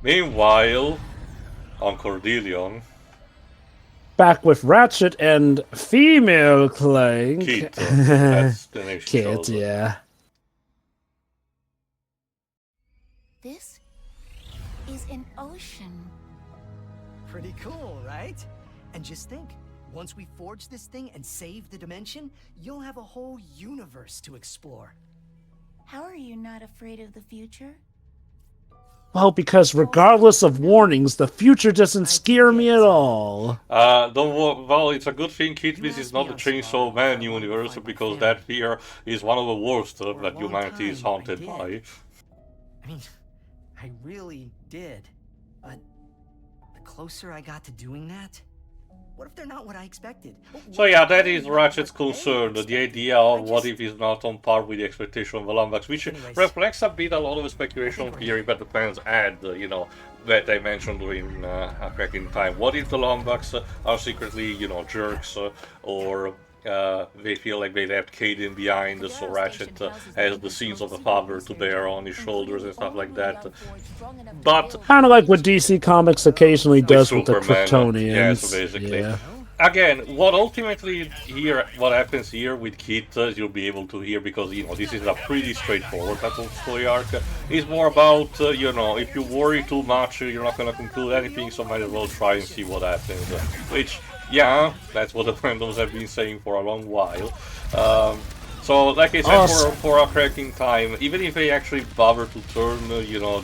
Meanwhile, on Cordelion, Back with Ratchet and female Clank. Kit, that's the name she Kit, chose. yeah. This is an ocean. Pretty cool, right? And just think, once we forge this thing and save the dimension, you'll have a whole universe to explore. How are you not afraid of the future? Well, because regardless of warnings, the future doesn't scare me at all. Well, it's a good thing, Kit, this is not the Chainsaw Man universe, because that fear is one of the worst that humanity is haunted by. I mean, I really did. But the closer I got to doing that, what if they're not what I expected? So yeah, that is Ratchet's concern, the idea of what if he's not on par with the expectation of the Lombax, which reflects a bit a lot of the speculation theory that the fans add, you know, that I mentioned during back in time. What if the Lombax are secretly, you know, jerks, or they feel like they left Caden behind, so Ratchet has the sins of the father to bear on his shoulders and stuff like that. But kind of like what DC Comics occasionally does with the Superman, Kryptonians. yeah, so basically. Yeah. Again, what happens here with Kit, you'll be able to hear, because, you know, this is a pretty straightforward type of story arc. It's more about, you know, if you worry too much, you're not going to conclude anything, so might as well try and see what happens. Which, yeah, that's what the fandoms have been saying for a long while. So, like I said, for a cracking time, even if they actually bother to turn, you know,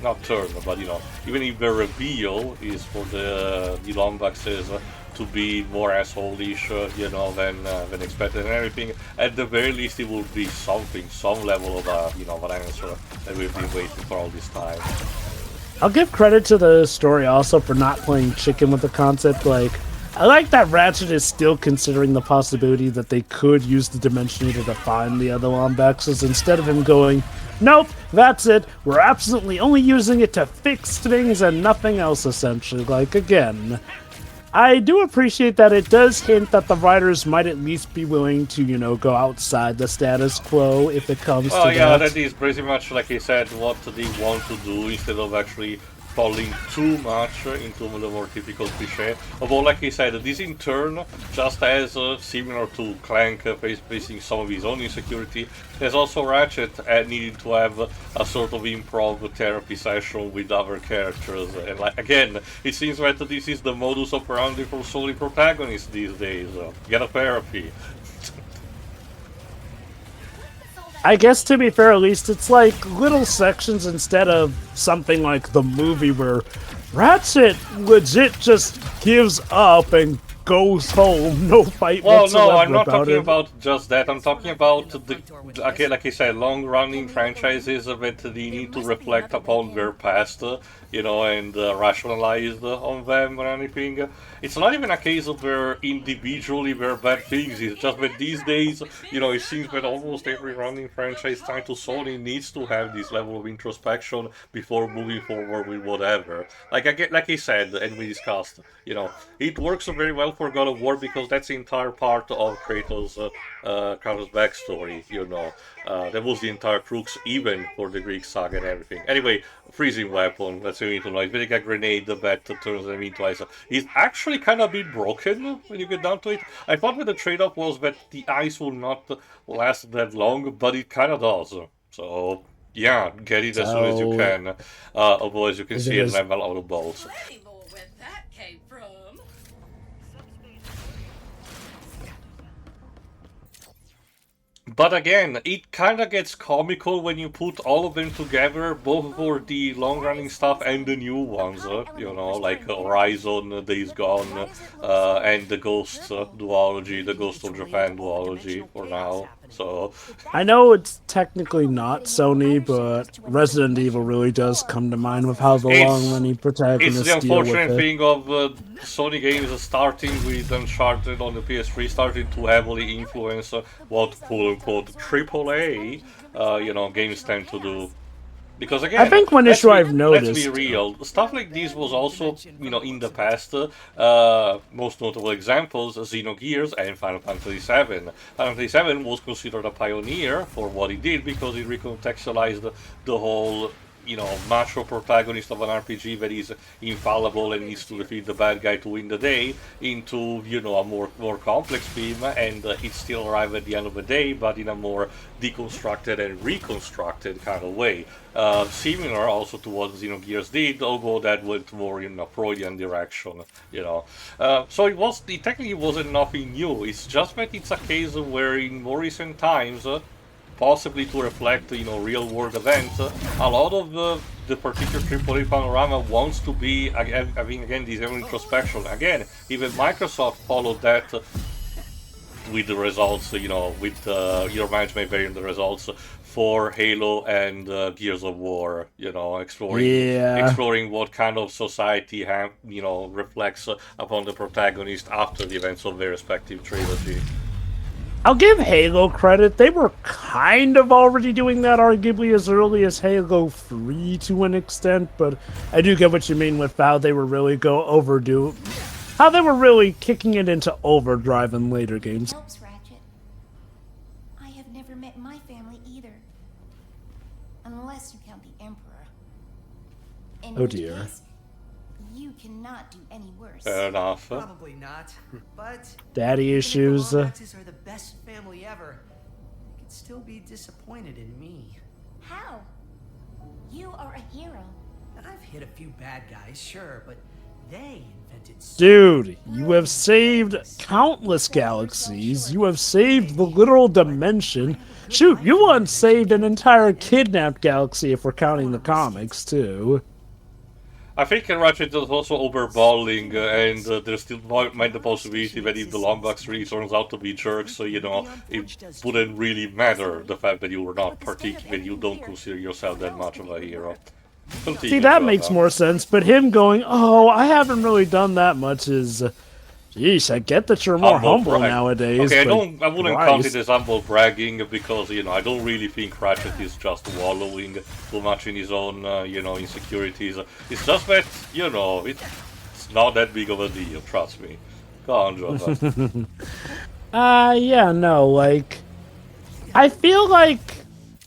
not turn, but, you know, even if the reveal is for the Lombaxes to be more asshole-ish, you know, than expected and everything, at the very least it will be something, some level of, you know, of an answer that we've been waiting for all this time. I'll give credit to the story also for not playing chicken with the concept. Like, I like that Ratchet is still considering the possibility that they could use the Dimensionator to find the other Lombaxes, instead of him going, nope, that's it, we're absolutely only using it to fix things and nothing else, essentially. Like, again, I do appreciate that it does hint that the writers might at least be willing to, you know, go outside the status quo if it comes to that. Oh yeah, that is pretty much, like I said, what they want to do, instead of actually falling too much into the more typical cliché. Although, like I said, this in turn, just as similar to Clank facing some of his own insecurity, there's also Ratchet needing to have a sort of improv therapy session with other characters. And like, again, it seems that this is the modus operandi for solely protagonists these days. Get a therapy. I guess, to be fair, at least it's like little sections instead of something like the movie where Ratchet legit just gives up and goes home, no fight whatsoever. Well, no, I'm not talking it. about just that. I'm talking about okay, like I said, long-running franchises that they need to reflect upon their past, you know, and rationalize on them or anything. It's not even a case of they're individually they're bad things. It's just that these days, you know, it seems that almost every running franchise trying to Sony needs to have this level of introspection before moving forward with whatever. Like I said, and we discussed, you know, it works very well for God of War because that's the entire part of Kratos' backstory, you know. That was the entire crux, even for the Greek saga and everything. Anyway, freezing weapon, let's say into like a grenade that turns them into ice. It's actually kind of bit broken when you get down to it. I thought that the trade-off was that the ice will not last that long, but it kind of does. So yeah, get it as soon as you can. Otherwise, you can see it level out of balls. But again, it kind of gets comical when you put all of them together, both for the long-running stuff and the new ones, you know, like Horizon, Days Gone, and the Ghost duology, the Ghost of Japan duology for now. So I know it's technically not Sony, but Resident Evil really does come to mind with how the long-running protagonists deal with it. It's the unfortunate thing of Sony games starting with Uncharted on the PS3, starting to heavily influence what quote-unquote AAA, you know, games tend to do. Because again, I think one issue I've noticed. Let's be real. Stuff like this was also, you know, in the past. Most notable examples: Xenogears and Final Fantasy VII. Final Fantasy VII was considered a pioneer for what it did because it recontextualized the whole, macho protagonist of an RPG that is infallible and needs to defeat the bad guy to win the day, into a more complex theme, and it still arrives at the end of the day, but in a more deconstructed and reconstructed kind of way. Similar also to what Xenogears did, although that went more in a Freudian direction. So it technically wasn't nothing new. It's just that it's a case where in more recent times, possibly to reflect, real-world events, a lot of the particular AAA panorama wants to be having again this introspection. Again, even Microsoft followed that with the results, with your management varying the results for Halo and Gears of War, exploring what kind of society reflects upon the protagonist after the events of their respective trilogy. I'll give Halo credit. They were kind of already doing that, arguably as early as Halo 3 to an extent, but I do get what you mean with how they were really how they were really kicking it into overdrive in later games. Helps, Ratchet. I have never met my family either. Unless you count the Emperor. In which dear. case, you cannot do any worse. Fair enough. Probably not, but Daddy issues. The Lomaxes are the best family ever. You could still be disappointed in me. How? You are a hero. And I've hit a few bad guys, sure, but they invented. Dude, you have saved countless galaxies. You have saved the literal dimension. Shoot, you once saved an entire kidnapped galaxy if we're counting the comics, too. I think Ratchet is also overballing, and there's still might the possibility that if the Lombax really turns out to be jerks, so it wouldn't really matter the fact that you were not that you don't consider yourself that much of a hero. Continue, See, that makes more sense, but him going, oh, I haven't really done that much is... Jeez, I get that you're more humble nowadays. Okay, but I wouldn't count it as humble bragging because I don't really think Ratchet is just wallowing too much in his own insecurities. It's just that it's not that big of a deal. Trust me. Go on, Jova. Yeah, no, like I feel like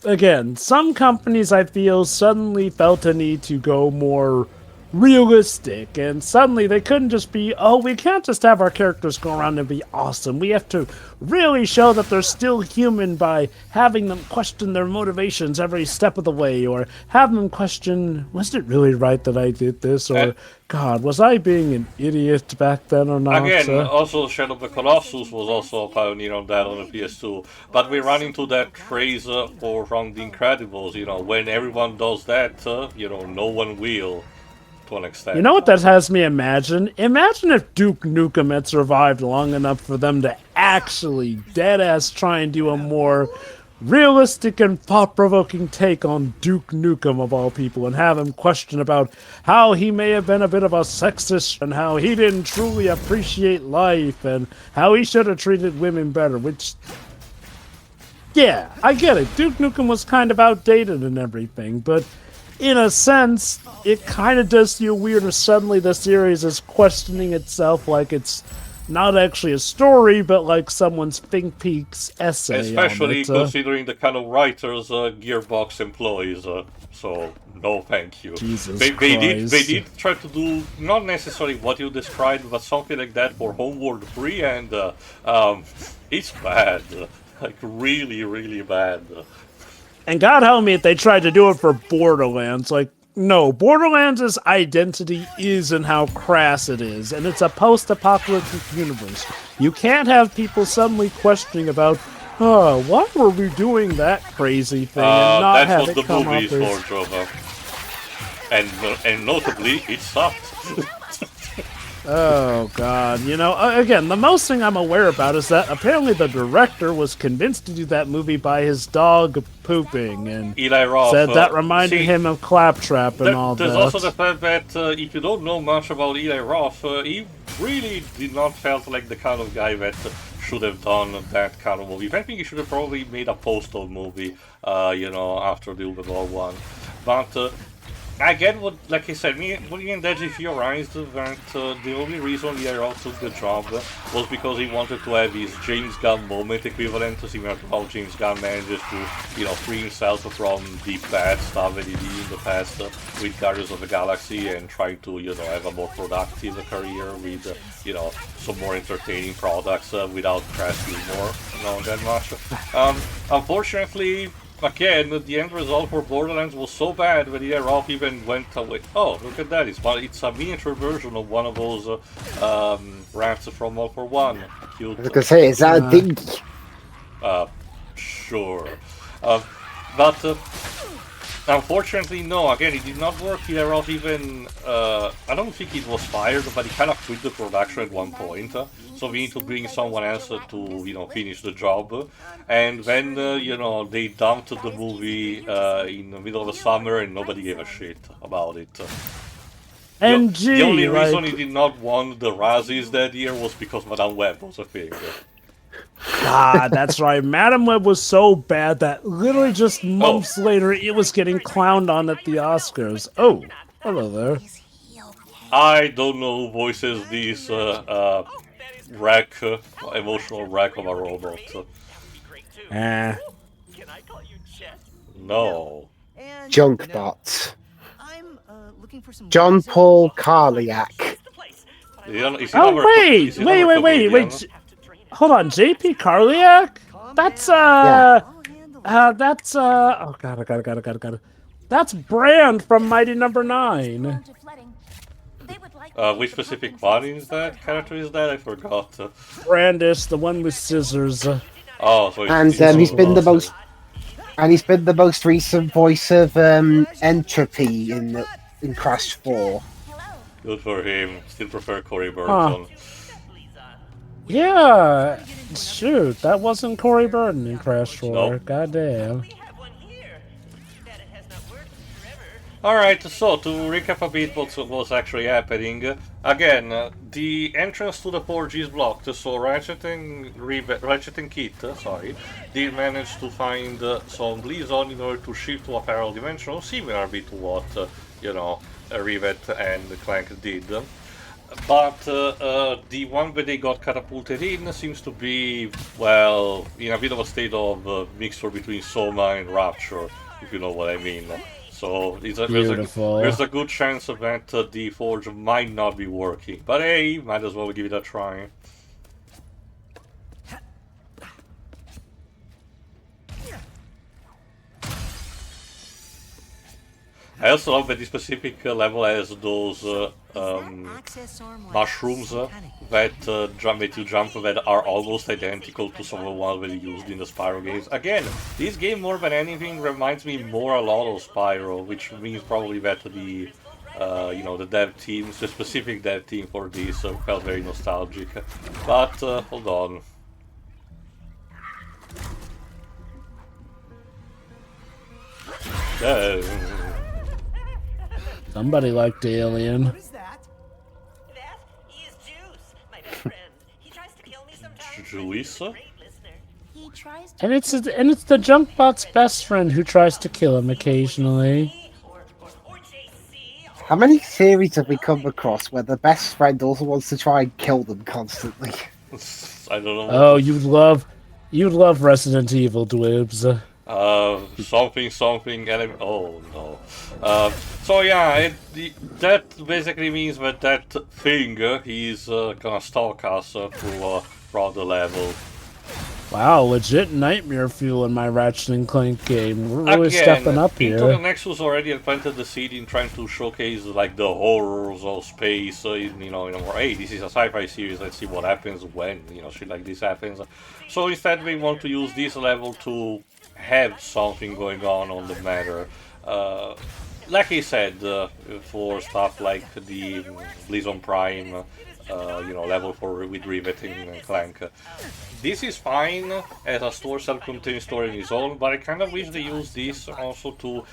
again, some companies I feel suddenly felt a need to go more realistic, and suddenly they couldn't just be, oh, we can't just have our characters go around and be awesome. We have to really show that they're still human by having them question their motivations every step of the way, or have them question, was it really right that I did this, or God, was I being an idiot back then or not? Again, also Shadow of the Colossus was also a pioneer on that on the PS2, but we run into that phrase from The Incredibles, when everyone does that, no one will. To an extent. You know what that has me imagine? Imagine if Duke Nukem had survived long enough for them to actually deadass try and do a more realistic and thought-provoking take on Duke Nukem of all people, and have him question about how he may have been a bit of a sexist, and how he didn't truly appreciate life, and how he should have treated women better, which... Yeah, I get it. Duke Nukem was kind of outdated and everything, but... in a sense, it kind of does feel weird if suddenly the series is questioning itself like it's not actually a story, but like someone's think peaks essay. Especially considering the kind of writers Gearbox employs. So, no thank you. Jesus they Christ. They did try to do, not necessarily what you described, but something like that for Homeworld 3, and it's bad. Like, really, really bad. And God help me if they tried to do it for Borderlands. Like, no, Borderlands' identity is in how crass it is, and it's a post-apocalyptic universe. You can't have people suddenly questioning about, oh, why were we doing that crazy thing, and not have it come up as... That's what the movie is for, Jova. And notably, it sucked. Oh, God. Again, the most thing I'm aware about is that apparently the director was convinced to do that movie by his dog pooping, and Eli Roth, said that reminded him of Claptrap and all that. There's also the fact that if you don't know much about Eli Roth, he really did not felt like the kind of guy that should have done that kind of movie. I think he should have probably made a Postal movie, after the World War I. But... I get what, like I said, me and Deji theorized that the only reason Lierov took the job was because he wanted to have his James Gunn moment equivalent, similar to how James Gunn manages to, free himself from the bad stuff that he did in the past with Guardians of the Galaxy and try to, have a more productive career with, some more entertaining products without crass humor, that much. Unfortunately, again, the end result for Borderlands was so bad that Lierov even went away. Oh, look at that! It's a miniature version of one of those rats from All for One. Cute. I was gonna say, is that a dinghy? Sure. But unfortunately, no. Again, it did not work. Lierov even I don't think it was fired, but he kind of quit the production at one point. So we need to bring someone else to, finish the job. And then, they dumped the movie in the middle of the summer and nobody gave a shit about it. And the only reason he did not won the Razzies that year was because Madame Web was a thing. God, that's right. Madam Web was so bad that literally just months later it was getting clowned on at the Oscars. Oh, hello there. I don't know who voices this emotional wreck of a robot. No. Junkbot. John Paul Carliak. Wait. Hold on, JP Carliak? That's oh god, I got it. That's Brand from Mighty Number 9. Which specific body is that? Character is that? I forgot. Brandis, the one with scissors. Oh, so he's been the most. And he's been the most recent voice of Entropy in Crash 4. Good for him. Still prefer Corey Burton. Yeah, shoot, that wasn't Corey Burton in Crash 4. Nope. Goddamn. Alright, so to recap a bit what was actually happening, again, the entrance to the 4G is blocked, so Ratchet and Kit, did manage to find some Blizon in order to shift to a parallel dimension, similar a bit to what, Rivet and Clank did. But the one that they got catapulted in seems to be, well, in a bit of a state of mixture between Soma and Rapture, if you know what I mean. So there's a good chance that the Forge might not be working. But hey, might as well give it a try. I also love that this specific level has those mushrooms that make you jump that are almost identical to some of the ones that you used in the Spyro games. Again, this game more than anything reminds me more a lot of Spyro, which means probably that the the dev teams, the specific dev team for this felt very nostalgic. But hold on. Somebody liked Alien. What is that? That is Juice, my best friend. He tries to kill me sometimes. Juice? Great listener. He tries to And it's the Junkbot's best friend who tries to kill him occasionally. Or JC. How many series have we come across where the best friend also wants to try and kill them constantly? I don't know. Oh, you'd love Resident Evil, Dwibs. Something, and oh no. So yeah, that basically means that thing is gonna stalk us throughout the level. Wow, legit nightmare fuel in my Ratchet and Clank game. We're really stepping up here. Into the Nexus already had planted the seed in trying to showcase like the horrors of space. Hey, this is a sci-fi series. Let's see what happens when shit like this happens. So instead, we want to use this level to have something going on the matter. Like I said, for stuff like the Blizon Prime, level with Rivet and Clank. This is fine as a self-contained story on its own, but I kind of wish they used this also to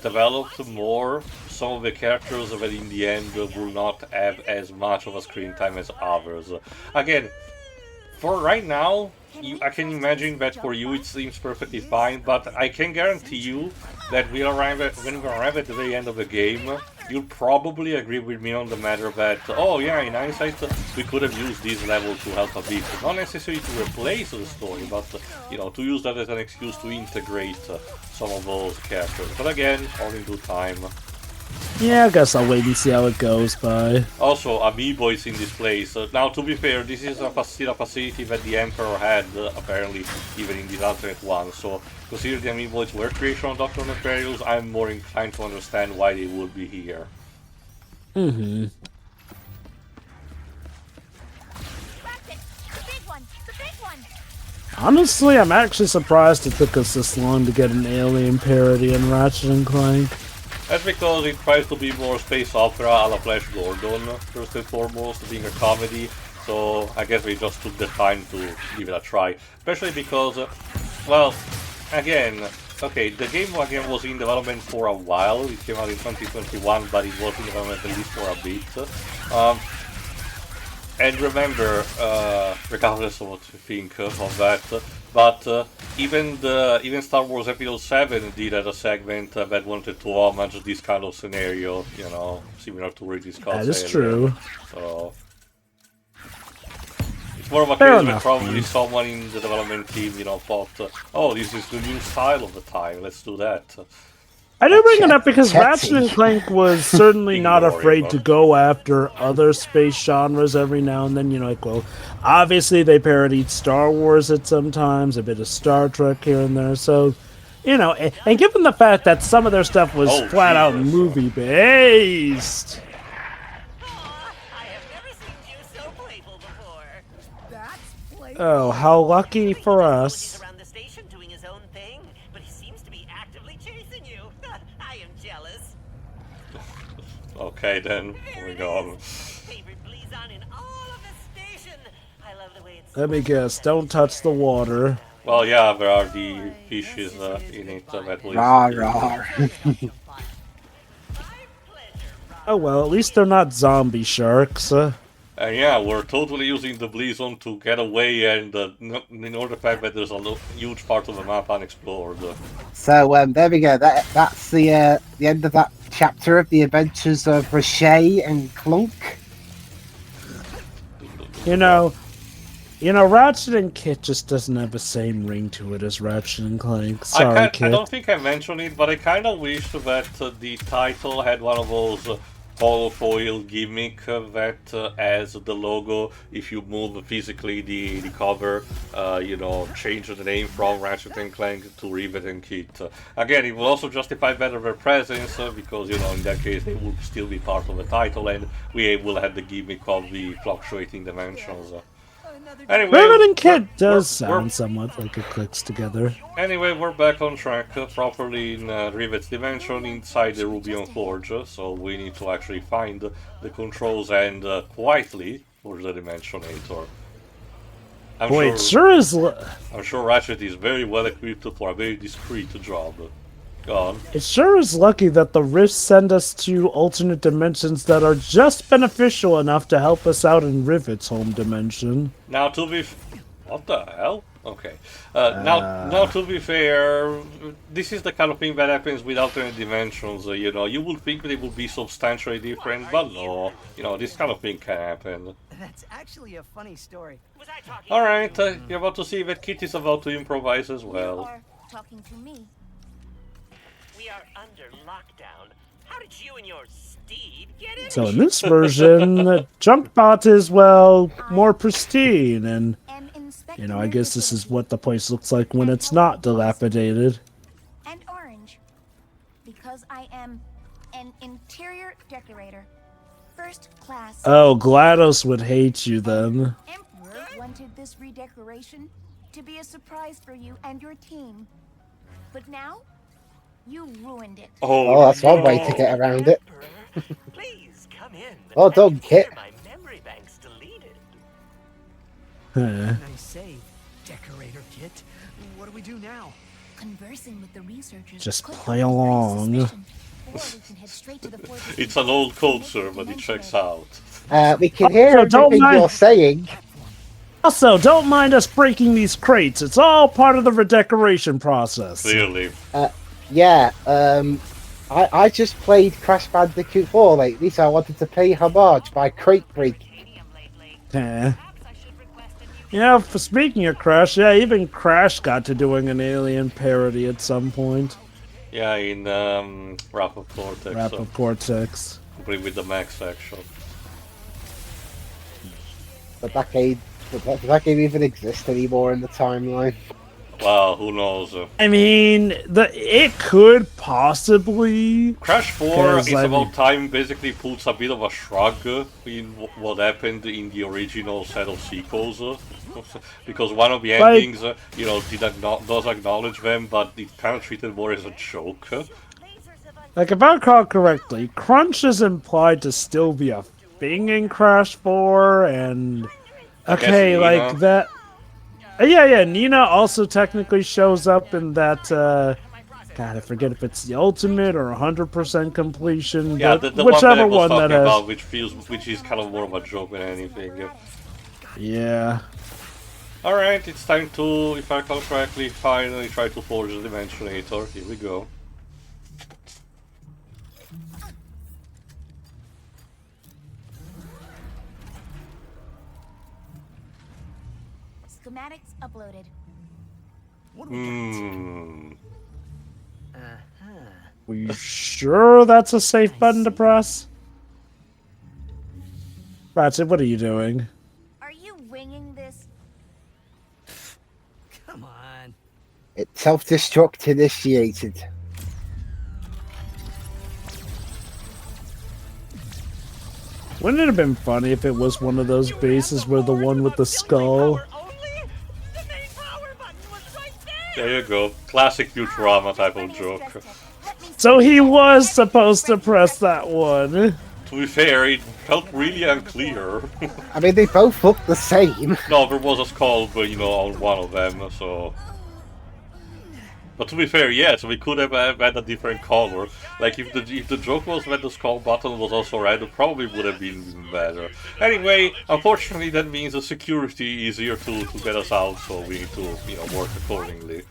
develop more some of the characters that in the end will not have as much of a screen time as others. Again, For right now, I can imagine that for you it seems perfectly fine, but I can guarantee you that when we arrive at the very end of the game, you'll probably agree with me on the matter that, oh yeah, in hindsight, we could have used this level to help a bit. Not necessarily to replace the story, but, you know, to use that as an excuse to integrate some of those characters. But again, all in due time. Yeah, I guess I'll wait and see how it goes by. Also, Amiibo is in this place. Now, to be fair, this is still a facility that the Emperor had, apparently, even in this alternate one. So, considering the Amiiboids were creation of Doctor Nefarious, I'm more inclined to understand why they would be here. Mm-hmm. Honestly, I'm actually surprised it took us this long to get an alien parody in Ratchet and Clank. That's because it tries to be more space opera a la Flash Gordon, first and foremost, being a comedy, so I guess we just took the time to give it a try. Especially because, well, again, okay, the game again was in development for a while, it came out in 2021, but it was in development at least for a bit. And remember, regardless of what you think of that, but even Star Wars Episode 7 did have a segment that wanted to homage this kind of scenario, you know, similar to Ridley Scott's That is true. So it's more of a Fair case where enough, probably someone in the development team, you know, thought, oh, this is the new style of the time, let's do that. I do bring it up because Catchy. Ratchet and Clank was certainly not Ignore afraid him. to go after other space genres every now and then. You know, like, well, obviously they parodied Star Wars at some times, a bit of Star Trek here and there. So, you know, and given the fact that some of their stuff was Oh, flat out Jesus. movie based. Aw, I have never seen you so playful before. That's playful. Oh, how lucky for us. He's around the station doing his own thing, but he seems to be actively chasing you. I am jealous. Okay then, moving on. Favorite Blizon in all of the station. I love the way it's. Let me guess, don't touch the water. Well, yeah, there are the fishes in it that will... Rawr, rawr. My pleasure, Rob. Oh well, at least they're not zombie sharks. And yeah, we're totally using the Blizon to get away and ignore the fact that there's a huge part of the map unexplored. So there we go. That's the end of that chapter of the adventures of Ratchet and Clank. You know, Ratchet and Kit just doesn't have the same ring to it as Ratchet and Clank. Sorry, I Kit. don't think I mentioned it, but I kind of wish that the title had one of those holofoil gimmick that as the logo, if you move physically the cover, you know, change the name from Ratchet and Clank to Rivet and Kit. Again, it will also justify better their presence because, you know, in that case they would still be part of the title and we will have the gimmick of the fluctuating dimensions. Anyway, Rivet and Kit we're- does we're- sound somewhat like it clicks together. Anyway, we're back on track, properly in Rivet's dimension inside the Rubion Forge, so we need to actually find the controls and quietly forge the Dimensionator. Wait, sure is. I'm sure Ratchet is very well equipped for a very discreet job. Go on. It sure is lucky that the rifts send us to alternate dimensions that are just beneficial enough to help us out in Rivet's home dimension. Now to be... What the hell? Okay. Now to be fair, this is the kind of thing that happens with alternate dimensions, you know. You would think they would be substantially different, but no. You know, this kind of thing can happen. That's actually a funny story. Was I talking? Alright, you're about to see that Kit is about to improvise as You well. are talking to me. We are under lockdown. How did you and your steed get in? So in this version, Junkbot is, well, more pristine, and, Am inspecting you know, I your guess this is facility. what the place looks like when it's not dilapidated. And orange. Because I am an interior decorator. First class. Oh, GLaDOS would hate you then. Emperor wanted this redecoration to be a surprise for you and your team. But now, you ruined it. Oh, that's one way to get around it. Emperor, please come in. Oh, don't I Kit. fear my memory bank's deleted. Huh. Nice save, Decorator Kit. What do we do now? Conversing with the researchers. Just could play help avert along. suspicion. Or we can head straight to the fortress It's an old code, sir, but it checks out. We can hear So don't everything mind- you're saying. Also, don't mind us breaking these crates. It's all part of the redecoration process. Clearly. Yeah, I just played Crash Bandicoot 4 lately, so I wanted to pay homage by crate breaking. Yeah. Yeah, for speaking of Crash, yeah, even Crash got to doing an Alien parody at some point. Yeah, in Wrap of Cortex. Wrap of Cortex. Bring with the max action. But that game, does that game even exist anymore in the timeline? Wow, who knows? I mean, it could possibly. Crash 4 'Cause, is I about mean- time basically puts a bit of a shrug in what happened in the original set of sequels. Because one of the endings, does acknowledge them, but it kind of treated more as a joke. Like, if I recall correctly, Crunch is implied to still be a thing in Crash 4, and. Okay, Nina. like that. Yeah, Nina also technically shows up in that. God, I forget if it's the ultimate or 100% completion. Yeah, but the one that I whichever was one that talking has. about, which is kind of more of a joke than anything. Yeah. Alright, it's time to, if I recall correctly, finally try to forge the Dimensionator. Here we go. Schematics uploaded. What do we got? Are you sure that's a safe button to press? Ratchet, what are you doing? Are you winging this? Come on. It's self-destruct initiated. Wouldn't it have been funny if it was one of those bases where the one with the skull? There you go. Classic Futurama type of joke. So he was supposed to press that one. To be fair, it felt really unclear. I mean, they both look the same. No, there was a skull, but on one of them, so... But to be fair, yes, we could have had a different color. Like, if the joke was that the skull button was also red, it probably would have been even better. Anyway, unfortunately, that means the security is here to get us out, so we need to, work accordingly.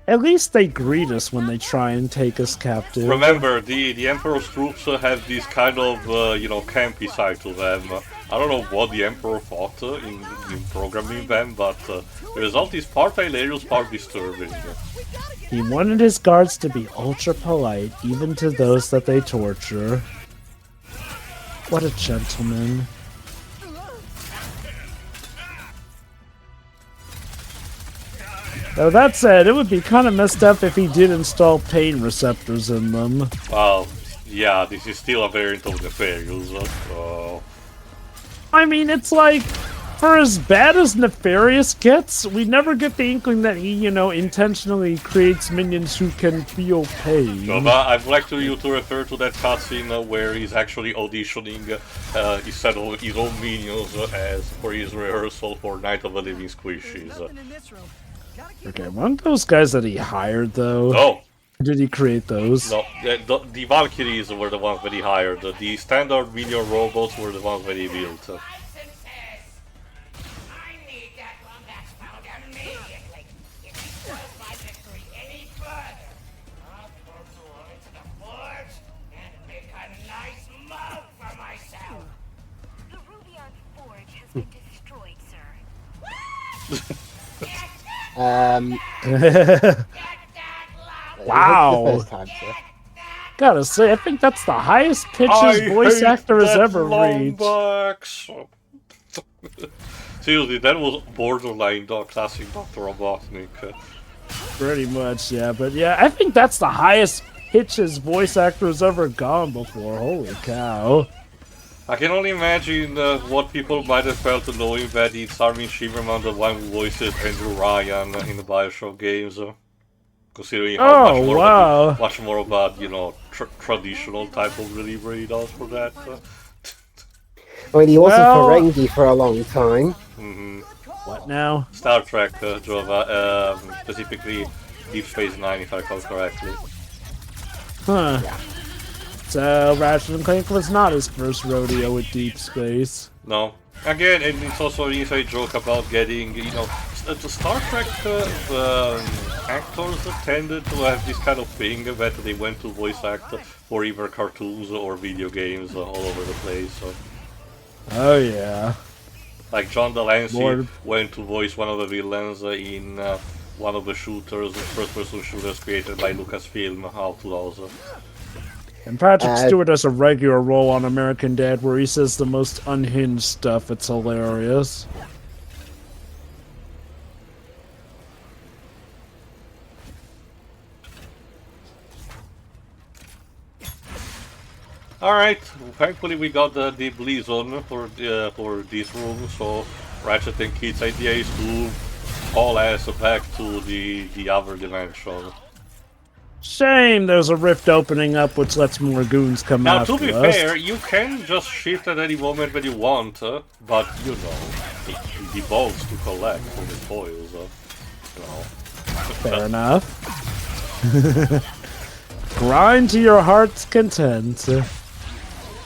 At least they greet us when they try and take us captive. Remember, the Emperor's troops have this kind of, campy side to them. I don't know what the Emperor thought in programming them, but the result is part hilarious, part disturbing. He wanted his guards to be ultra polite, even to those that they torture. What a gentleman. Though that said, it would be kind of messed up if he did install pain receptors in them. Well, yeah, this is still a variant of Nefarious, so... I mean, it's like, for as bad as Nefarious gets, we never get the inkling that he, intentionally creates minions who can feel pain. So, I'd like you to refer to that cutscene where he's actually auditioning his own minions as for his rehearsal for Night of the Living Squishies. Nothing in this room. Gotta keep Okay, weren't those guys that he hired, though? No, Did he create those? no, the Valkyries were the ones that he hired. The standard minion robots were the ones that he built. The Rubion Forge has been destroyed, sir. Wow. The first time, sir. Gotta say, I think that's the highest pitch his voice actor has ever reached. Seriously, that was borderline classic Dr. Robotnik. Pretty much, yeah. But yeah, I think that's the highest pitch his voice actor has ever gone before. Holy cow. I can only imagine what people might have felt knowing that it's Armin Shimmerman, the one who voices Andrew Ryan in the Bioshock games. Considering how much more about, traditional type of delivery he does for that. I mean, he was a Ferengi for a long time. What now? Star Trek, Jova, specifically Deep Space Nine, if I recall correctly. Huh. So, Ratchet and Clank was not his first rodeo with Deep Space. No. Again, and it's also an inside joke about getting, you know, the Star Trek actors tended to have this kind of thing that they went to voice act for either cartoons or video games all over the place. So. Oh yeah. Like John Delancey Lord. went to voice one of the villains in one of the shooters, first-person shooters created by Lucasfilm out 2000. And Patrick Stewart has a regular role on American Dad where he says the most unhinged stuff. It's hilarious. Alright, thankfully we got the Blizon for this room, so Ratchet and Kid's idea is to haul ass back to the other dimension. Shame there's a rift opening up which lets more goons come Now, after to be us. fair, you can just shift at any moment that you want, but, you know, it devolves to collect from the spoils, you know. Fair enough. Grind to your heart's content.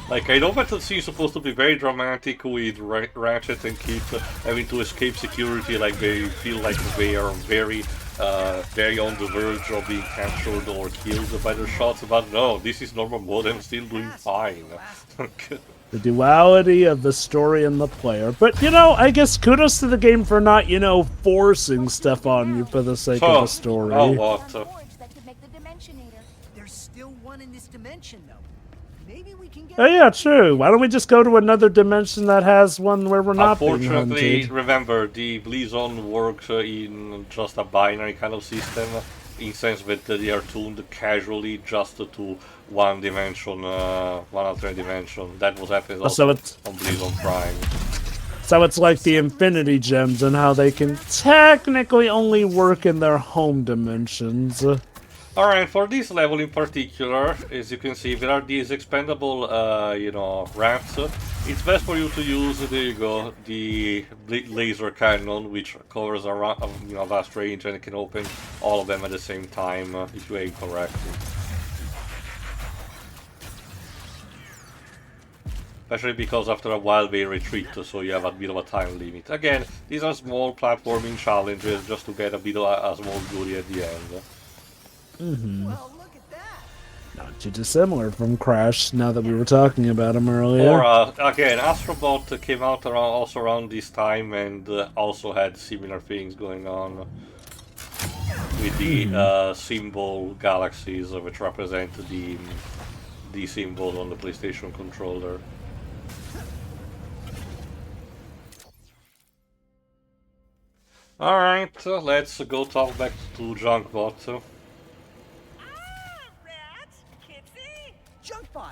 Like, I know that the scene is supposed to be very dramatic with Ratchet and Kid having to escape security, like they feel like they are very on the verge of being captured or killed by their shots, but no, this is normal mode and still doing fine. The duality of the story and the player. But, you know, I guess kudos to the game for not, you know, forcing stuff on you for the sake of the story. Oh, what? There's still one in this dimension, though. Maybe we can get. Oh yeah, true. Why don't we just go to another dimension that has one where we're not being Unfortunately, hunted? remember, the Blizon works in just a binary kind of system, in the sense that they are tuned casually just to one dimension, one alternate dimension. That was happening also on Blizon Prime. So it's like the Infinity Gems and how they can technically only work in their home dimensions. Alright, for this level in particular, as you can see, there are these expendable, you know, ramps. It's best for you to use, there you go, the laser cannon, which covers a you know, vast range and can open all of them at the same time if you aim correctly. Especially because after a while they retreat, so you have a bit of a time limit. Again, these are small platforming challenges just to get a bit of a small goodie at the end. Well, look at that. Not too dissimilar from Crash, now that we were talking about him earlier. Or, again, Astrobot came out also around this time and also had similar things going on with the symbol galaxies, which represent the symbols on the PlayStation controller. Alright, let's go talk back to Junkbot. Junkbot,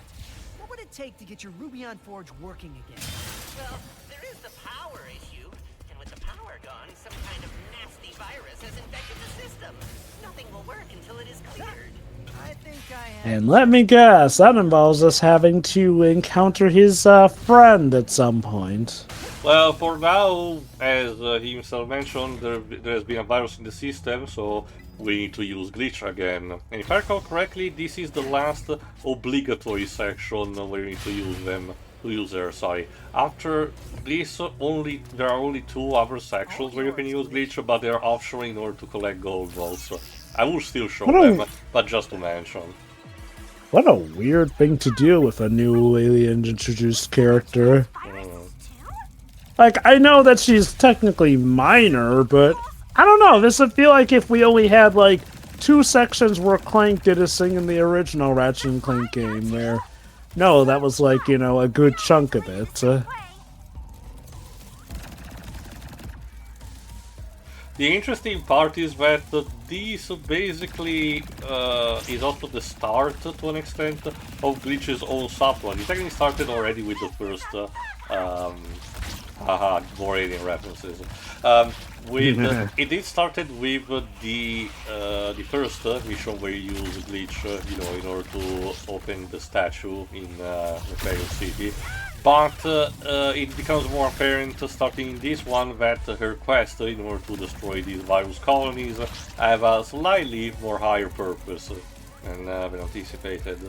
what would it take to get your Rubion Forge working again? Well, there is the power issue, and with the power gone, some kind of nasty virus has infected the system. Nothing will work until it is cleared. I think I have. And let me guess, that involves us having to encounter his friend at some point. Well, for now, as he himself mentioned, there has been a virus in the system, so we need to use glitch again. And if I recall correctly, this is the last obligatory section where we need to use them. Sorry. After this, there are only two other sections where you can use glitch, but they are optional in order to collect gold balls. So I will still show them, but just to mention. What a weird thing to do with a new alien introduced character. Like, I know that she's technically minor, but I don't know, this would feel like if we only had, like, 2 sections where Clank did his thing in the original Ratchet Clank game, where, no, that was, like, you know, a good chunk of it. The interesting part is that this basically is also the start, to an extent, of Glitch's own subplot. It technically started already with the first, more alien references. It did started with the first mission where you use glitch, you know, in order to open the statue in Imperial City. But it becomes more apparent starting in this one that her quest in order to destroy these virus colonies have a slightly more higher purpose than anticipated.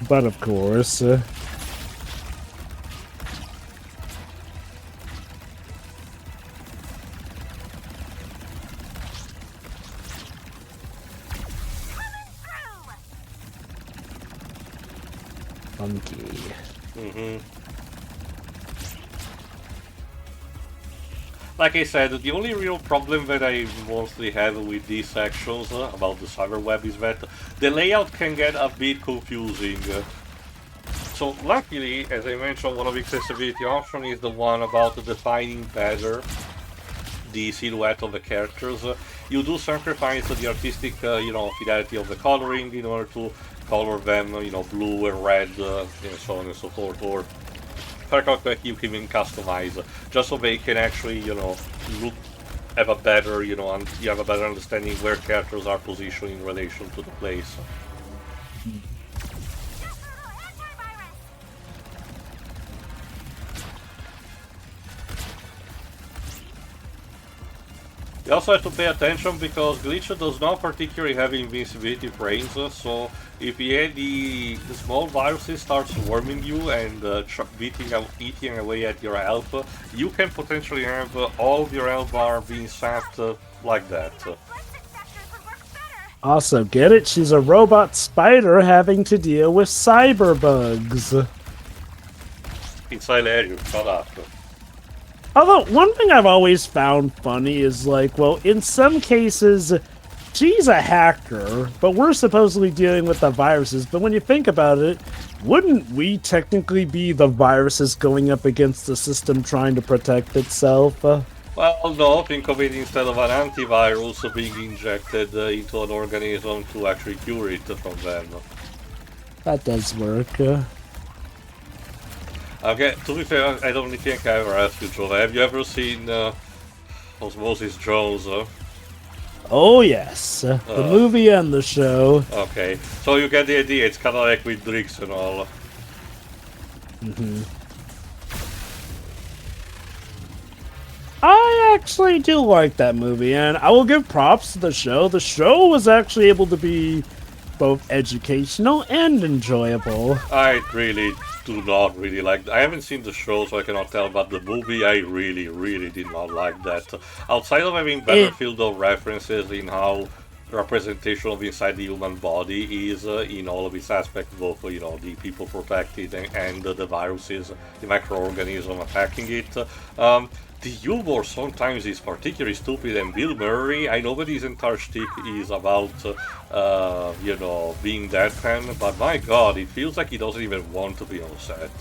But of course... funky. Like I said, the only real problem that I mostly have with these sections about the cyber web is that the layout can get a bit confusing. So luckily, as I mentioned, one of the accessibility options is the one about defining better the silhouette of the characters. You do sacrifice the artistic, fidelity of the coloring in order to color them, blue and red, and so on and so forth, or that you can even customize, just so they can actually, look, have a better, and you have a better understanding where characters are positioned in relation to the place. You also have to pay attention because Glitch does not particularly have invincibility frames, so if the small viruses start swarming you and eating away at your health, you can potentially have all of your health bar being sapped like that. Also, get it? She's a robot spider having to deal with cyber bugs. It's hilarious, shut up. Although, one thing I've always found funny is, like, well, in some cases, she's a hacker, but we're supposedly dealing with the viruses. But when you think about it, wouldn't we technically be the viruses going up against the system trying to protect itself? Well, no, think of it instead of an antivirus being injected into an organism to actually cure it from them. That does work. Okay, to be fair, I don't think I ever asked you, Joe. Have you ever seen Osmosis Jones? Oh, yes. The movie and the show. Okay, so you get the idea. It's kind of like with Drix and all. I actually do like that movie, and I will give props to the show. The show was actually able to be both educational and enjoyable. I really do not really like. I haven't seen the show, so I cannot tell. But the movie, I really did not like that. Outside of having better field of references in how representation of inside the human body is in all of its aspects, both the people protected and the viruses, the microorganism attacking it. The humor sometimes is particularly stupid, and Bill Murray, I know that his entire shtick is about, being deadpan, but my god, it feels like he doesn't even want to be on set.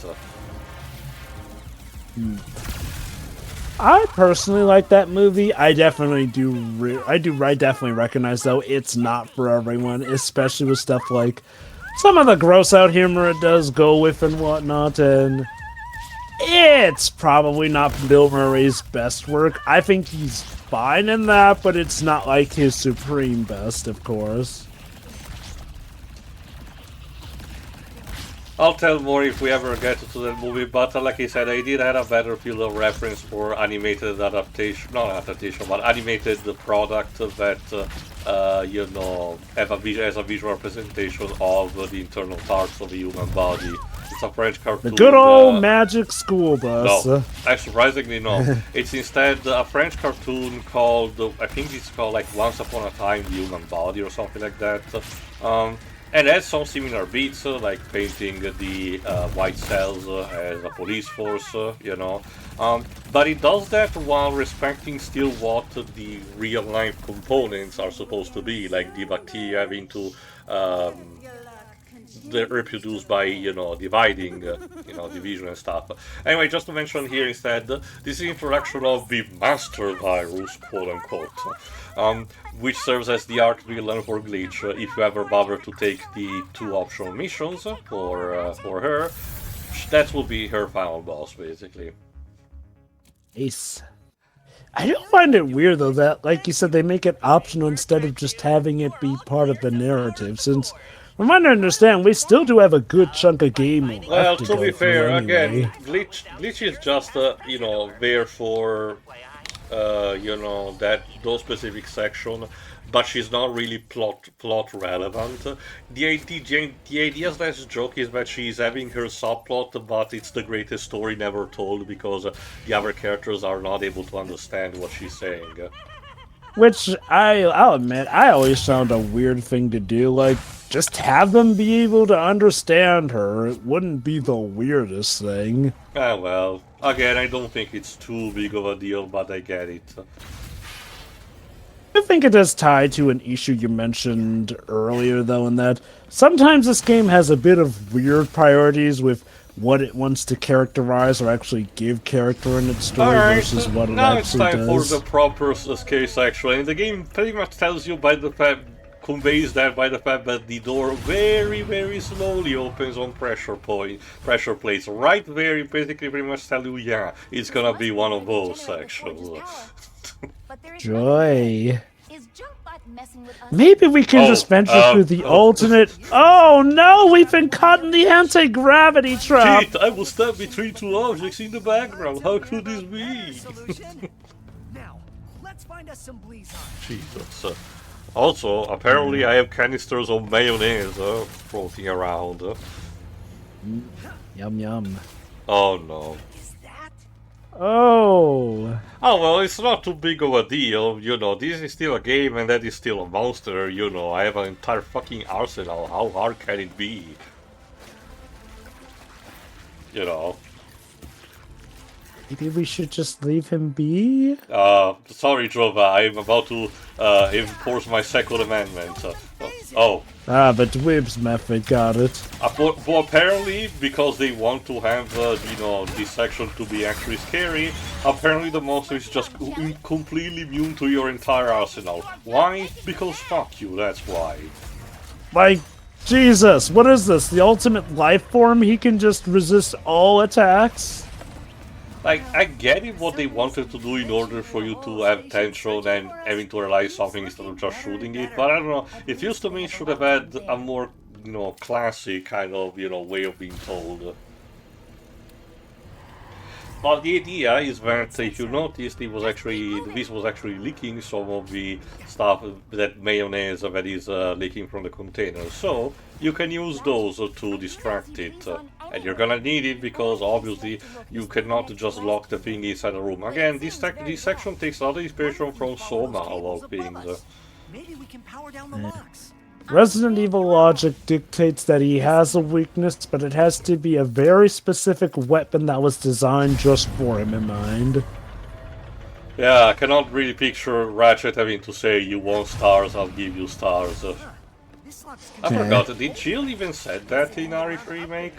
I personally like that movie. I definitely do. I definitely recognize, though, it's not for everyone, especially with stuff like some of the gross out humor it does go with and whatnot, and it's probably not Bill Murray's best work. I think he's fine in that, but it's not like his supreme best, of course. I'll tell more if we ever get to that movie, but like I said, I did have a better field of reference for animated adaptation, not adaptation, but animated product that, has a visual representation of the internal parts of the human body. It's a French cartoon. The good old magic school bus. No, surprisingly no. It's instead a French cartoon called, I think it's called like Once Upon a Time, the Human Body or something like that. And it has some similar beats, like painting the white cells as a police force, but it does that while respecting still what the real-life components are supposed to be, like the bacteria having to reproduce by, dividing, division and stuff. Anyway, just to mention here instead, this is the introduction of the master virus, quote-unquote, which serves as the arc villain for Glitch. If you ever bother to take the 2 optional missions for her, that will be her final boss, basically. Ace. I do find it weird, though, that, like you said, they make it optional instead of just having it be part of the narrative, since from what I understand, we still do have a good chunk of game left. Well, to be fair, anyway. again, Glitch is just, there for, those specific section, but she's not really plot relevant. The idea slash joke is that she's having her subplot, but it's the greatest story never told because the other characters are not able to understand what she's saying. Which, I'll admit, I always found a weird thing to do. Like, just have them be able to understand her. It wouldn't be the weirdest thing. Ah, well, again, I don't think it's too big of a deal, but I get it. I think it is tied to an issue you mentioned earlier, though, in that sometimes this game has a bit of weird priorities with what it wants to characterize or actually give character in its story versus what it now it's actually time does. for the proper case actually, and the game pretty much tells you by the fact, conveys that by the fact that the door very, very slowly opens on pressure plates. Right there, it basically pretty much tell you, yeah, it's gonna be one of those actually. Joy. Is Junkbot messing with us? Maybe we can just venture through the alternate. Oh no, we've been caught in the anti-gravity trap. Shit, I was stuck between two objects in the background. How could this be? Solution? Now, let's find us some Bleezon. Jesus. Also, apparently I have canisters of mayonnaise floating around. Yum yum. Oh no. Is that? Oh. Oh well, it's not too big of a deal, you know, this is still a game and that is still a monster, you know, I have an entire fucking arsenal, how hard can it be? You know. Maybe we should just leave him be? Sorry Drova, I'm about to enforce my second amendment. Oh. Ah, the Dwibs method, got it. Well, apparently, because they want to have, you know, this section to be actually scary, apparently the monster is just completely immune to your entire arsenal. Why? Because fuck you, that's why. Like, Jesus, what is this? The ultimate life form? He can just resist all attacks? Like, I get it what they wanted to do in order for you to have tension and having to realize something instead of just shooting it, but I don't know, it feels to me it should have had a more, you know, classic kind of, you know, way of being told. But the idea is that, if you noticed, this was actually leaking some of the stuff, that mayonnaise that is leaking from the container. So, you can use those to distract it. And you're gonna need it because, obviously, you cannot just lock the thing inside a room. Again, this section takes a lot of inspiration from Soma, of all things. Maybe we can power down the locks. Resident Evil logic dictates that he has a weakness, but it has to be a very specific weapon that was designed just for him in mind. Yeah, I cannot really picture Ratchet having to say, you want stars, I'll give you stars. I forgot, did Jill even said that in Arif Remake?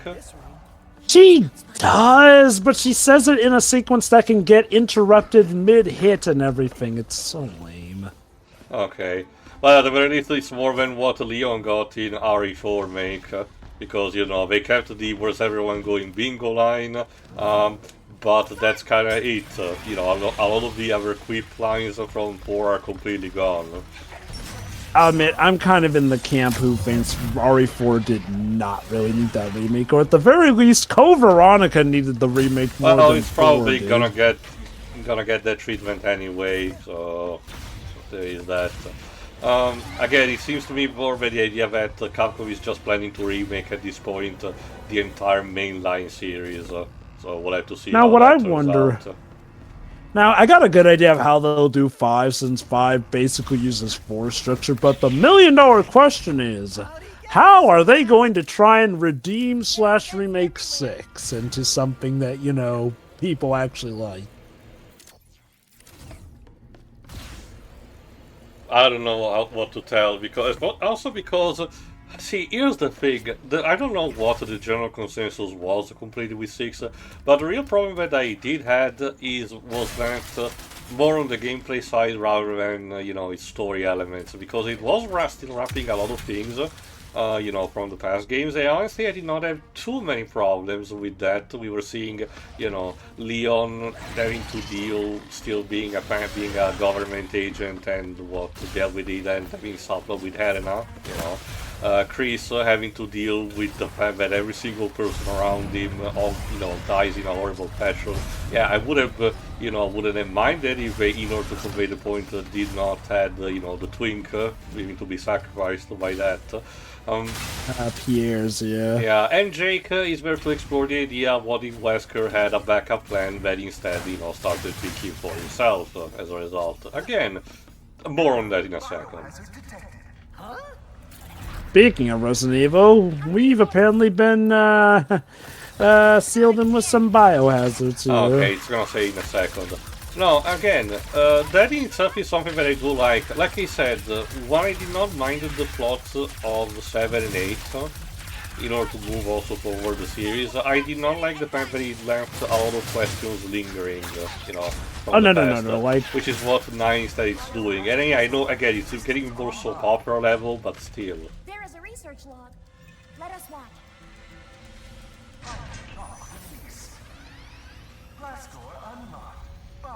She does, but she says it in a sequence that can get interrupted mid-hit and everything. It's so lame. Okay. Well, at the very least, it's more than what Leon got in RE4 Remake, because, you know, they kept the where's everyone going bingo line, but that's kinda it. You know, a lot of the other quip lines from 4 are completely gone. I'll admit, I'm kind of in the camp who thinks RE4 did not really need that remake, or at the very least, Code Veronica needed the remake more well, than it's probably 4 gonna get that treatment anyway, so there is that. Again, it seems to me more by the idea that Capcom is just planning to remake at this point the entire mainline series, so we'll have to see now, how what that I turns wonder... out. Now, I got a good idea of how they'll do 5, since 5 basically uses 4 structure, but the million-dollar question is, how are they going to try and redeem/remake 6 into something that, you know, people actually like? I don't know what to tell, because see, here's the thing, I don't know what the general consensus was completely with 6, but the real problem that I did had was that more on the gameplay side rather than, you know, its story elements, because it was still wrapping a lot of things, you know, from the past games. And honestly, I did not have too many problems with that. We were seeing, you know, Leon having to deal, still being a government agent and what to deal with it, and having suffered with Helena, you know. Chris having to deal with the fact that every single person around him, you know, dies in a horrible fashion. Yeah, I would have, you know, wouldn't have minded if they, in order to convey the point, did not have, you know, the twink having to be sacrificed by that. Pierre's, yeah. Yeah, and Jake is there to explore the idea of what if Wesker had a backup plan that instead, you know, started thinking for himself as a result. Again, more on that in a second. Huh? Speaking of Resident Evil, we've apparently been sealed in with some biohazards here. Okay, it's gonna say in a second. No, again, that in itself is something that I do like. Like I said, while I did not mind the plots of 7 and 8, in order to move also forward the series, I did not like the fact that it left a lot of questions lingering, you know, from the past, like... which is what 9 instead is doing. And yeah, I know, again, it's getting more soap opera level, but still. There is a research log. Let us watch. Blast score unlocked. Fine.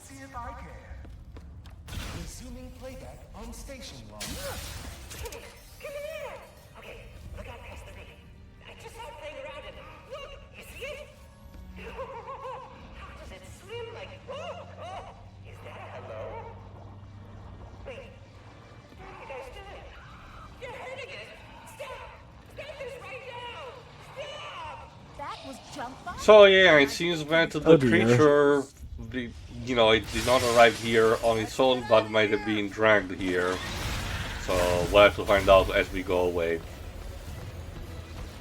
See if I can. Resuming playback on station log. Come here! Okay, look out past the ring. I just saw it playing around and look! You see it? How does it swim like... Oh! Is that a hello? Wait. What are you guys doing? You're hurting it! Stop! Stop this right now! Stop! That was jump bot? So yeah, it seems that the Oh, dear. creature, you know, it did not arrive here on its own, but might have been dragged here. So we'll have to find out as we go away.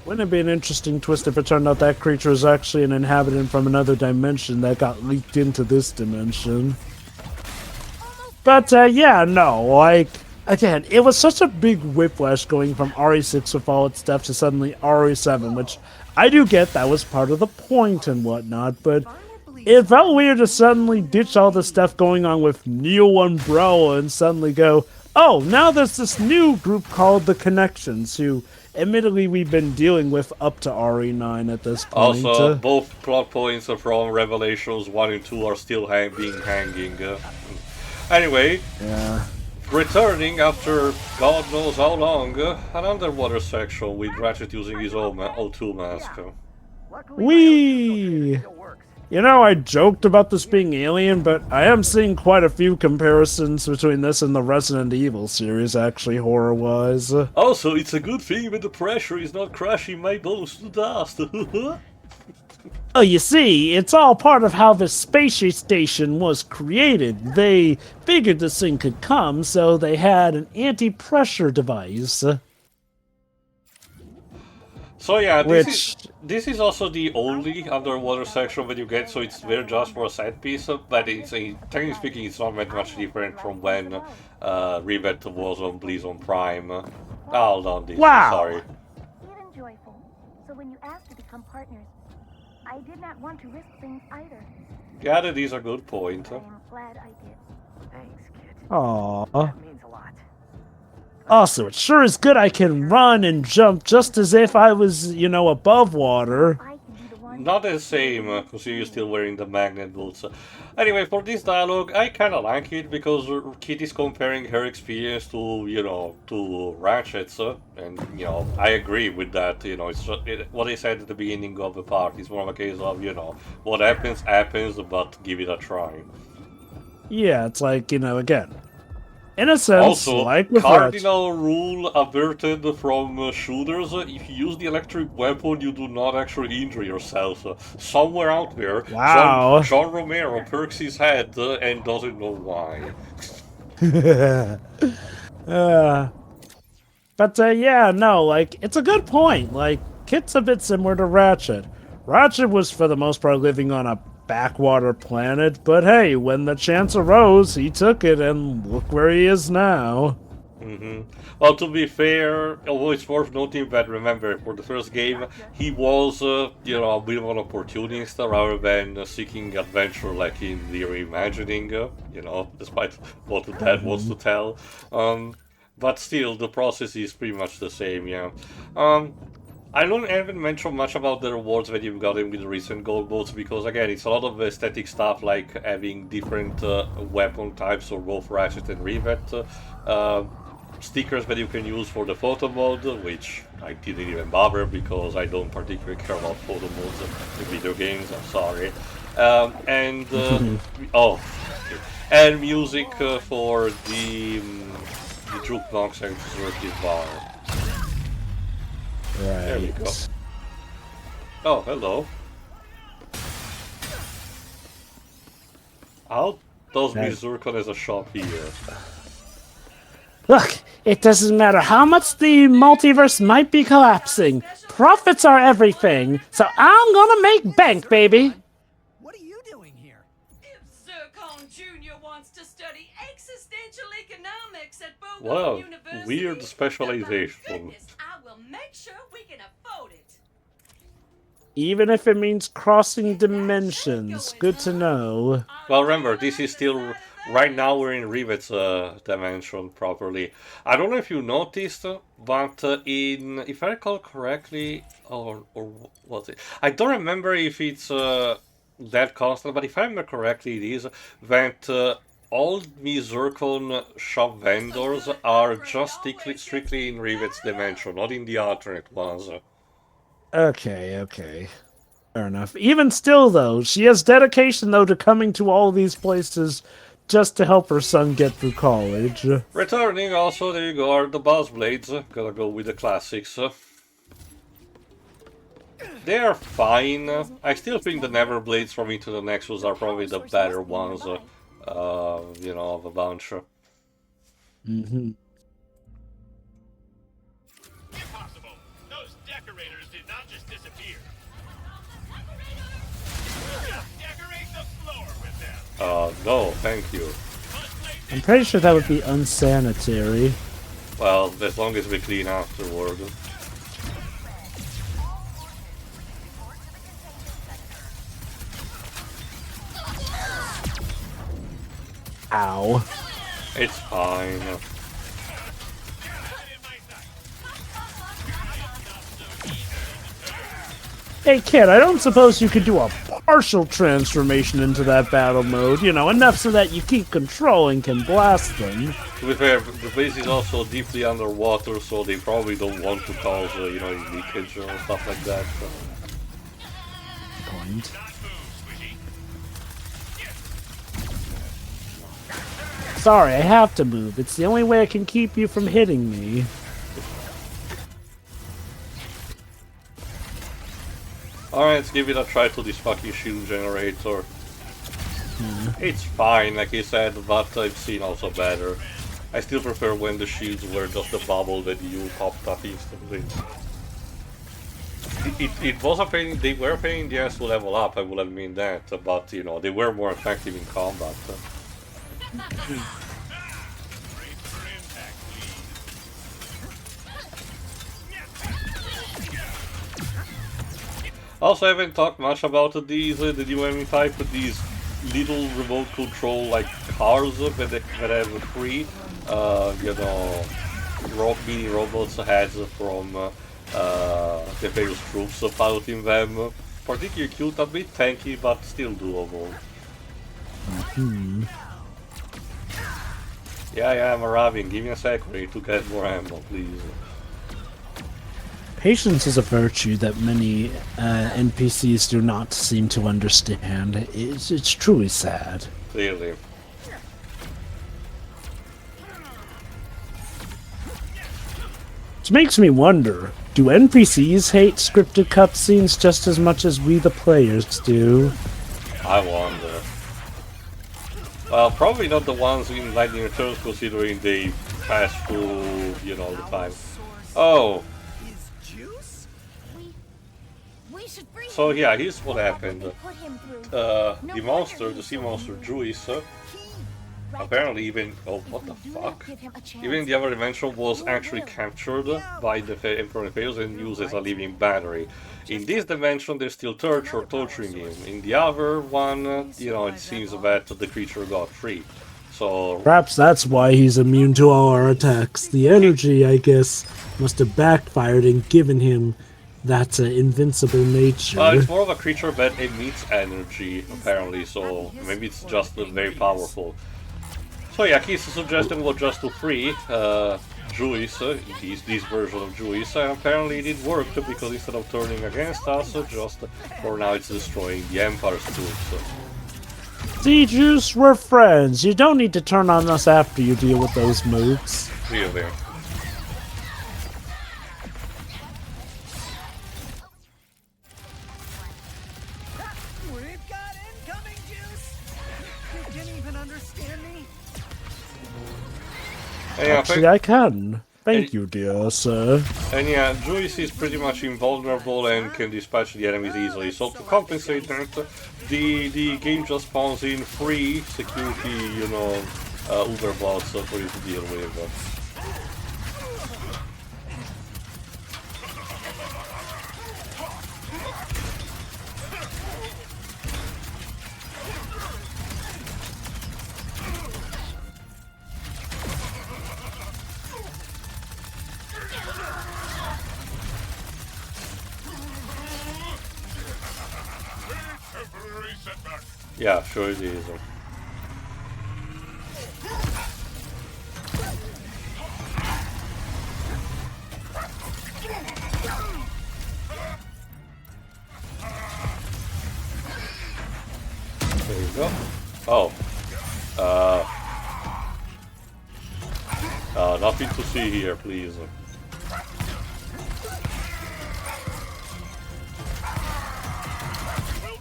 Wouldn't it be an interesting twist if it turned out that creature is actually an inhabitant from another dimension that got leaked into this dimension? But, yeah, no, like, again, it was such a big whiplash going from RE6 with all its stuff to suddenly RE7, which I do get that was part of the point and whatnot, but it felt weird to suddenly ditch all the stuff going on with Neo Umbrella and suddenly go, oh, now there's this new group called the Connections, who admittedly we've been dealing with up to RE9 at this point. Also, both plot points from Revelations 1 and 2 are still being hanging. Anyway, yeah. returning after God knows how long, an underwater section with Ratchet using his own O2 mask. Whee! You know, I joked about this being Alien, but I am seeing quite a few comparisons between this and the Resident Evil series, actually, horror-wise. Also, it's a good thing that the pressure is not crushing my bones to dust. Oh, you see, it's all part of how the space station was created. They figured this thing could come, so they had an anti-pressure device. So yeah, this is also the only underwater section that you get, so it's there just for a set piece, but it's, technically speaking, it's not that much different from when Rivet was on Blizzon Prime. Hold on, this. Wow. Sorry. Even joyful. So when you asked to become partners, I did not want to risk things either. Yeah, that is a good point. I am glad I did. Thanks, kid. Aww. That means a lot. Also, it sure is good I can run and jump just as if I was, you know, above water. I can be the one. Not the same, because you're still wearing the magnet boots. Anyway, for this dialogue, I kinda like it, because Kit is comparing her experience to, you know, to Ratchet's, and, you know, I agree with that, you know, it's just, what I said at the beginning of the part is more of a case of, you know, what happens, happens, but give it a try. Yeah, it's like, you know, again, in a sense, Also, like with cardinal rule averted from shooters, if you use the electric weapon, you do not actually injure yourself. Somewhere out there, Wow. John Romero perks his head and doesn't know why. But yeah, no, like, it's a good point. Like, Kit's a bit similar to Ratchet. Ratchet was, for the most part, living on a backwater planet, but hey, when the chance arose, he took it, and look where he is now. Well, to be fair, although it's worth noting that, remember, for the first game, he was, you know, a bit of an opportunist rather than seeking adventure like in the reimagining, you know, despite what the dad wants to tell. But still, the process is pretty much the same, yeah. I haven't mentioned much about the rewards that you've gotten with the recent gold boats, because again, it's a lot of aesthetic stuff like having different weapon types for both Ratchet and Rivet, stickers that you can use for the photo mode, which I didn't even bother because I don't particularly care about photo modes in video games, I'm sorry. And and music for the jukebox and circuit bar. Right. There we go. Oh, hello. How does Hey. Mizurkon as a shop here? Look, it doesn't matter how much the multiverse might be collapsing. Profits are everything, so I'm gonna make bank, baby. What are you doing here? If Zircon Jr. wants to study existential economics at Bogo Wow, University, weird then by specialization. goodness, I will make sure we can afford it. Even if it means crossing dimensions. Good to know. Well, remember, this is still... Right now we're in Rivet's dimension properly. I don't know if you noticed, but if I recall correctly, or was it? I don't remember if it's that constant, but if I remember correctly, it is that all the Zircon shop vendors are just strictly in Rivet's dimension, not in the alternate ones. Okay. Fair enough. Even still, though, she has dedication, though, to coming to all these places just to help her son get through college. Returning also, there you go, are the Boss Blades. Gotta go with the classics. They're fine. I still think the Never Blades from Into the Nexus are probably the better ones, of a bunch. Mm-hmm. Impossible! Those decorators did not just disappear. Just decorate the floor with them. No, thank you. I'm pretty sure that would be unsanitary. Well, as long as we clean afterward. Ow. It's fine. Hey kid, I don't suppose you could do a partial transformation into that battle mode, enough so that you keep control and can blast them. To be fair, the base is also deeply underwater, so they probably don't want to cause, leakage or stuff like that. So. Point. Sorry, I have to move. It's the only way I can keep you from hitting me. Alright, let's give it a try to this fucking shield generator. It's fine, like I said, but I've seen also better. I still prefer when the shields were just a bubble that you popped up instantly. It was a pain, they were a pain in the ass to level up, I will admit that, but they were more effective in combat. Also, I haven't talked much about these, the new enemy type, these little remote control like cars that have free, mini robots heads from the various troops piloting them. Particularly cute, a bit tanky, but still doable. Yeah, I'm arriving. Give me a sec, I need to get more ammo, please. Patience is a virtue that many NPCs do not seem to understand. It's truly sad. Clearly. Which makes me wonder, do NPCs hate scripted cutscenes just as much as we the players do? I wonder. Well, probably not the ones in Lightning Returns, considering they pass through, the time. Oh! So yeah, here's what happened. The monster, the sea monster Juice, apparently even... Oh, what the fuck? Even in the other dimension was actually captured by the Emperor Fails and used as a living battery. In this dimension they're still torturing him. In the other one, it seems that the creature got free. So... Perhaps that's why he's immune to all our attacks. The energy, I guess, must have backfired and given him that invincible nature. It's more of a creature that emits energy, apparently, so maybe it's just very powerful. So yeah, his suggestion was just to free Juice, this version of Juice, and apparently it did work, because instead of turning against us, just for now it's destroying the Empire's troops. See, Juice, we're friends. You don't need to turn on us after you deal with those moves. Really. We've got incoming, Juice! You didn't even understand me? And yeah, Actually, I can. Thank you, dear sir. and yeah, Juice is pretty much invulnerable and can dispatch the enemies easily. So to compensate that, the game just spawns in 3 security, you know, Uber bots for you to deal with. Temporary setback. Yeah, sure it is. There you go. Oh. Nothing to see here, please. We'll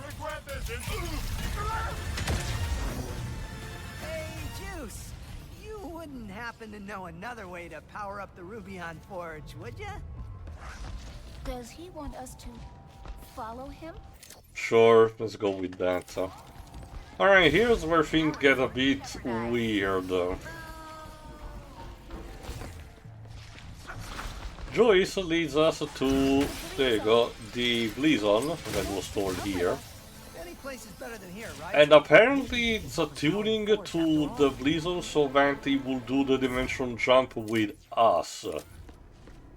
regret this in... Hey, Juice! You wouldn't happen to know another way to power up the Rubion Forge, would ya? Does he want us to follow him? Sure, let's go with that. Alright, here's where things get a bit weird. Joyce leads us to, there you go, the Blizon that was stored here. Any place is better than here, right? And apparently it's a tuning to the Blizon so that it will do the dimension jump with us.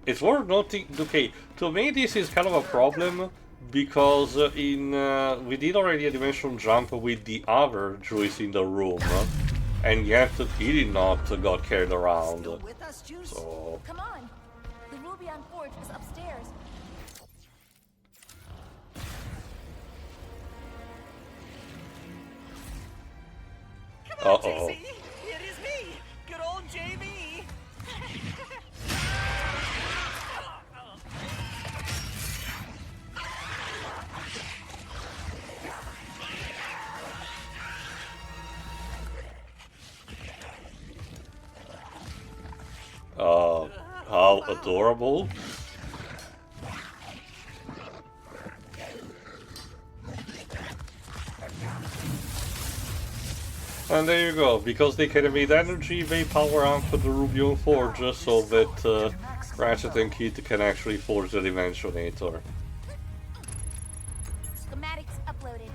It's worth noting, okay, to me this is kind of a problem because we did already a dimension jump with the other Joyce in the room, and yet he did not got carried around. Still with us, Juice? So Come on. The Rubion Forge is upstairs. uh-oh. It is me, good old JB. How adorable. And there you go, because they can emit energy, they power up the Rubion Forge so that Ratchet and Kid can actually forge the Dimensionator. Schematics uploaded.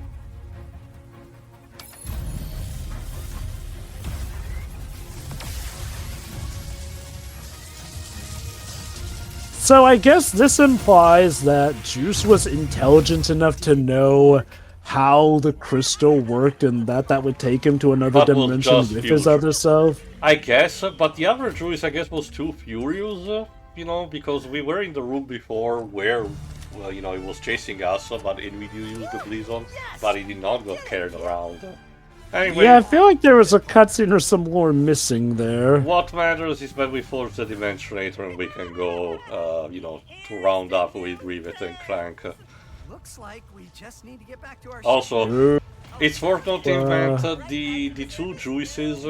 So I guess this implies that Juice was intelligent enough to know how the crystal worked and that would take him to another That was dimension just with his future. other self. I guess, but the other Juice, I guess, was too furious, you know, because we were in the room before where, well, you know, it was chasing us, but we did use the Blizon, but it did not get carried around. Anyway, Yeah, I feel like there was a cutscene or some lore missing there. what matters is that we forge the Dimensionator and we can go, you know, to round up with Rivet and Clank. Looks like we just need to get back to our Also, it's worth noting that the two Juices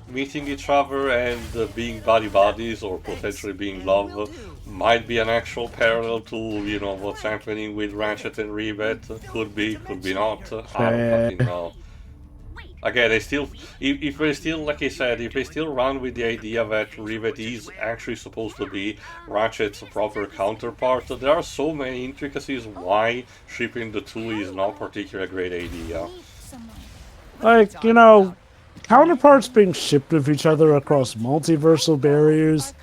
meeting each other and being buddies or potentially being love might be an actual parallel to, you know, what's happening with Ratchet and Rivet. Could be not. I don't fucking know. Again, they still, if they still, like I said, if they still run with the idea that Rivet is actually supposed to be Ratchet's proper counterpart, there are so many intricacies why shipping the two is not particularly a great idea. Like, you know, counterparts being shipped with each other across multiversal barriers,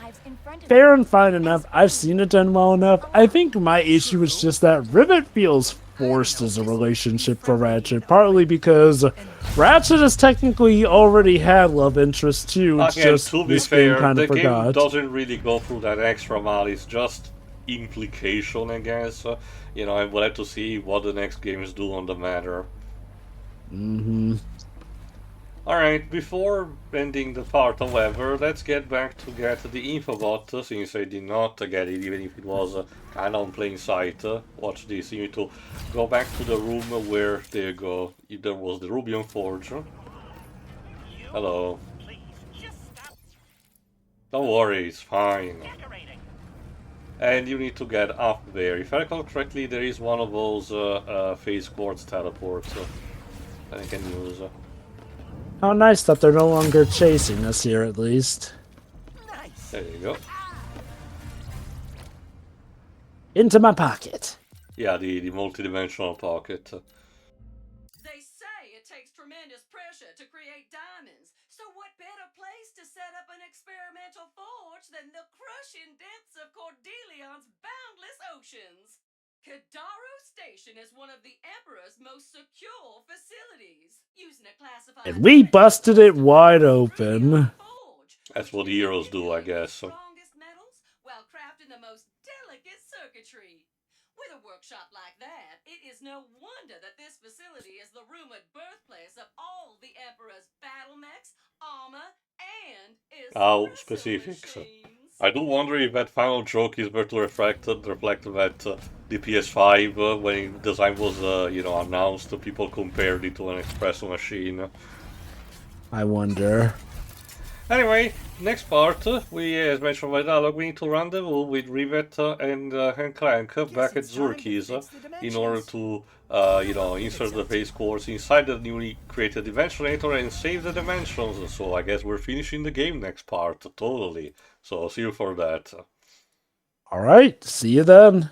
fair and fine enough. I've seen it done well enough. I think my issue is just that Rivet feels forced as a relationship for Ratchet, partly because Ratchet has technically already had love interest too. It's Again, just to be this game fair, kind the of game forgot. doesn't really go through that extra mile, it's just implication, I guess. You know, I will have to see what the next games do on the matter. Alright, before ending the part, however, let's get back to get the infobot, since I did not get it, even if it was kind of on plain sight. Watch this, you need to go back to the room where, there you go, there was the Rubion Forge. Hello. Please, just stop. Don't worry, it's fine. Decorating. And you need to get up there. If I recall correctly, there is one of those phase quartz teleports that I can use. How nice that they're no longer chasing us here, at least. Nice. There you go. Into my pocket. Yeah, the multi-dimensional pocket. They say it takes tremendous pressure to create diamonds, so what better place to set up an experimental forge than the crushing depths of Cordelion's boundless oceans? Kadaro Station is one of the Emperor's most secure facilities, using a classified... And we busted it wide open. That's what heroes do, I guess. Strongest metals while crafting the most delicate circuitry. With a workshop like that, it is no wonder that this facility is the rumored birthplace of all the Emperor's battle mechs, armor, and How espresso specifics. machines. I do wonder if that final joke is better reflected that the PS5, when the design was, announced, people compared it to an espresso machine. I wonder. Anyway, next part, we, as mentioned by dialogue, we need to rendezvous with Rivet and Clank back at Zurki's in order to, insert the phase quartz inside the newly created Dimensionator and save the dimensions. So I guess we're finishing the game next part, totally. So see you for that. Alright, see you then.